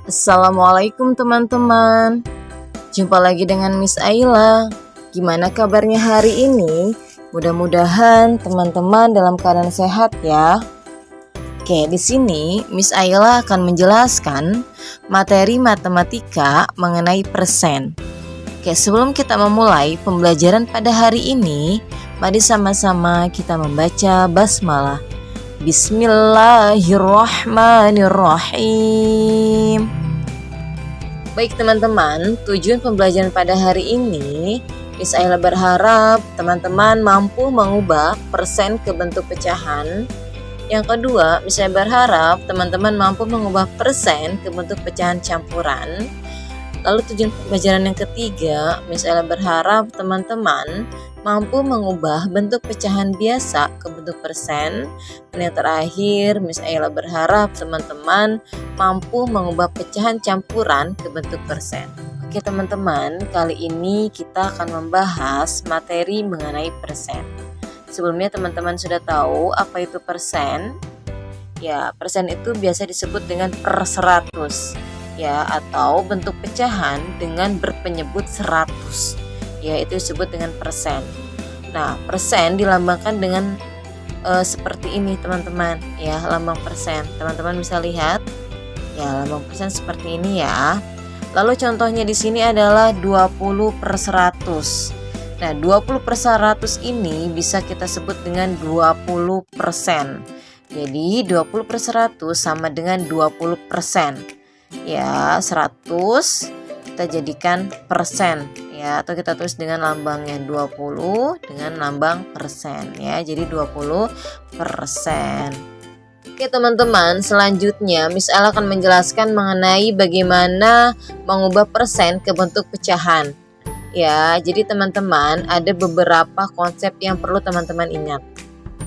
Assalamualaikum teman-teman. Jumpa lagi dengan Miss Aila. Gimana kabarnya hari ini? Mudah-mudahan teman-teman dalam keadaan sehat ya. Oke, di sini Miss Aila akan menjelaskan materi matematika mengenai persen. Oke, sebelum kita memulai pembelajaran pada hari ini, mari sama-sama kita membaca basmalah. Bismillahirrahmanirrahim. Baik teman-teman, tujuan pembelajaran pada hari ini, Miss Aila berharap teman-teman mampu mengubah persen ke bentuk pecahan. Yang kedua, Miss Aila berharap teman-teman mampu mengubah persen ke bentuk pecahan campuran. Lalu tujuan pembelajaran yang ketiga, Miss Aila berharap teman-teman mampu mengubah bentuk pecahan biasa ke bentuk persen. Dan yang terakhir, Miss Aila berharap teman-teman mampu mengubah pecahan campuran ke bentuk persen. Oke teman-teman, kali ini kita akan membahas materi mengenai persen. Sebelumnya teman-teman sudah tahu apa itu persen? Ya, persen itu biasa disebut dengan per 100 ya, atau bentuk pecahan dengan berpenyebut 100. Ya, itu disebut dengan persen. Nah, persen dilambangkan dengan seperti ini teman-teman ya, lambang persen. Teman-teman bisa lihat ya, lambang persen seperti ini ya. Lalu contohnya di sini adalah 20/100. Nah, 20/100 ini bisa kita sebut dengan 20%. Jadi 20/100 sama dengan 20%. Ya, 100 kita jadikan persen ya, atau kita tulis dengan lambangnya 20 dengan lambang persen ya, jadi 20%. Oke teman-teman, selanjutnya Miss Aila akan menjelaskan mengenai bagaimana mengubah persen ke bentuk pecahan ya. Jadi teman-teman, ada beberapa konsep yang perlu teman-teman ingat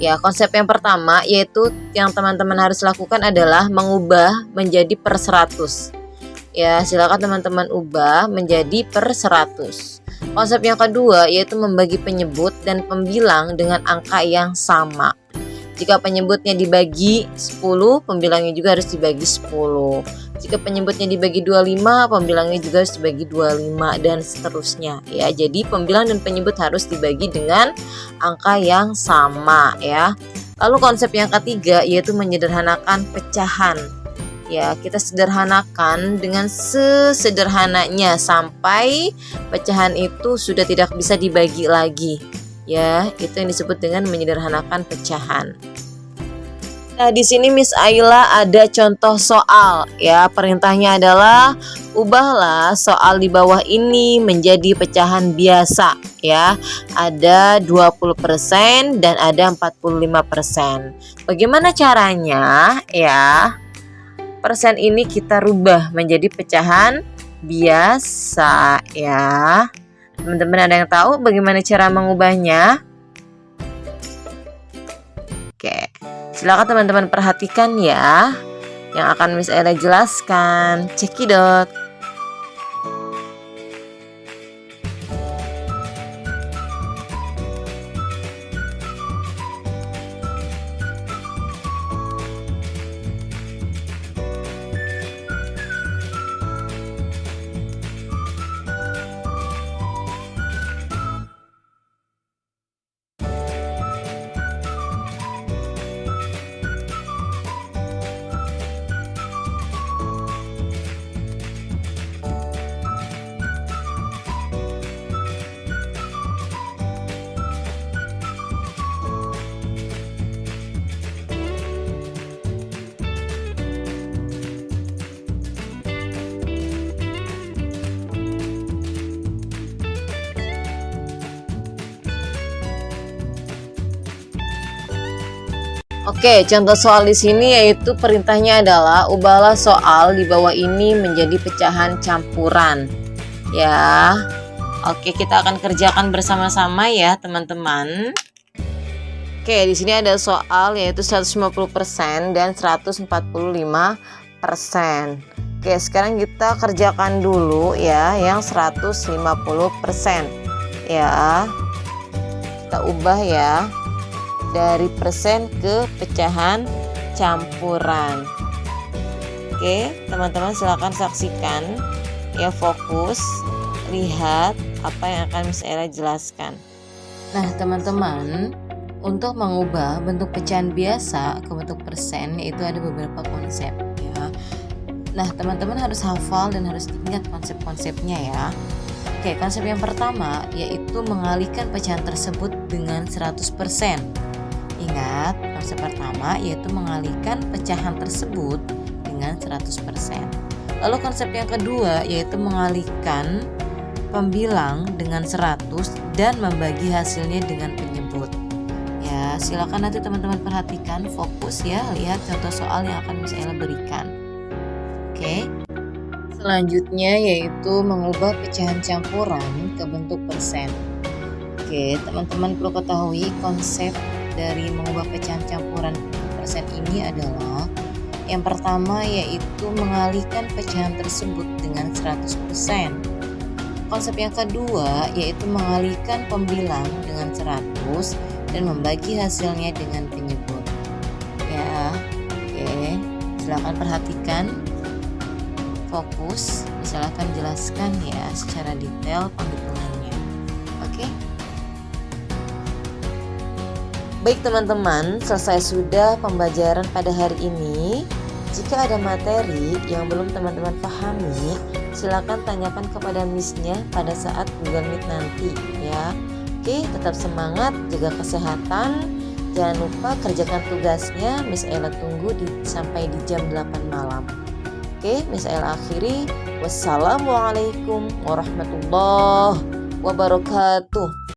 ya. Konsep yang pertama yaitu yang teman-teman harus lakukan adalah mengubah menjadi per 100 ya. Silakan teman-teman ubah menjadi per 100. Konsep yang kedua yaitu membagi penyebut dan pembilang dengan angka yang sama. Jika penyebutnya dibagi 10, pembilangnya juga harus dibagi 10. Jika penyebutnya dibagi 25, pembilangnya juga harus dibagi 25 dan seterusnya ya. Jadi pembilang dan penyebut harus dibagi dengan angka yang sama ya. Lalu konsep yang ketiga yaitu menyederhanakan pecahan. Ya, kita sederhanakan dengan sesederhananya sampai pecahan itu sudah tidak bisa dibagi lagi. Ya, itu yang disebut dengan menyederhanakan pecahan. Nah, di sini Miss Aila ada contoh soal ya. Perintahnya adalah ubahlah soal di bawah ini menjadi pecahan biasa ya. Ada 20% dan ada 45%. Bagaimana caranya ya? Persen ini kita rubah menjadi pecahan biasa ya. Teman-teman ada yang tahu bagaimana cara mengubahnya? Oke, silakan teman-teman perhatikan ya, yang akan Miss Aila jelaskan. Cekidot. Oke, contoh soal di sini yaitu perintahnya adalah ubahlah soal di bawah ini menjadi pecahan campuran. Ya. Oke, kita akan kerjakan bersama-sama ya, teman-teman. Oke, di sini ada soal yaitu 150% dan 145%. Oke, sekarang kita kerjakan dulu ya yang 150%. Ya. Kita ubah ya dari persen ke pecahan campuran. Oke, teman-teman silakan saksikan ya, fokus, lihat apa yang akan Miss Ella jelaskan. Nah, teman-teman, untuk mengubah bentuk pecahan biasa ke bentuk persen yaitu ada beberapa konsep ya. Nah, teman-teman harus hafal dan harus ingat konsep-konsepnya ya. Oke, konsep yang pertama yaitu mengalihkan pecahan tersebut dengan 100%. Ingat, konsep pertama yaitu mengalihkan pecahan tersebut dengan 100%. Lalu konsep yang kedua yaitu mengalihkan pembilang dengan 100 dan membagi hasilnya dengan penyebut. Ya, silakan nanti teman-teman perhatikan, fokus ya, lihat contoh soal yang akan Miss Ella berikan. Oke. Selanjutnya yaitu mengubah pecahan campuran ke bentuk persen. Oke, teman-teman perlu ketahui konsep dari mengubah pecahan campuran persen ini adalah yang pertama yaitu mengalihkan pecahan tersebut dengan 100%. Konsep yang kedua yaitu mengalihkan pembilang dengan 100 dan membagi hasilnya dengan penyebut. Ya, oke, silakan perhatikan, fokus, silakan jelaskan ya secara detail penghitungannya. Oke. Baik teman-teman, selesai sudah pembelajaran pada hari ini. Jika ada materi yang belum teman-teman pahami, silakan tanyakan kepada Miss-nya pada saat Google Meet nanti ya. Oke, tetap semangat, jaga kesehatan. Jangan lupa kerjakan tugasnya. Miss Ella tunggu sampai di jam 8 malam. Oke, Miss Ella akhiri. Wassalamualaikum warahmatullahi wabarakatuh.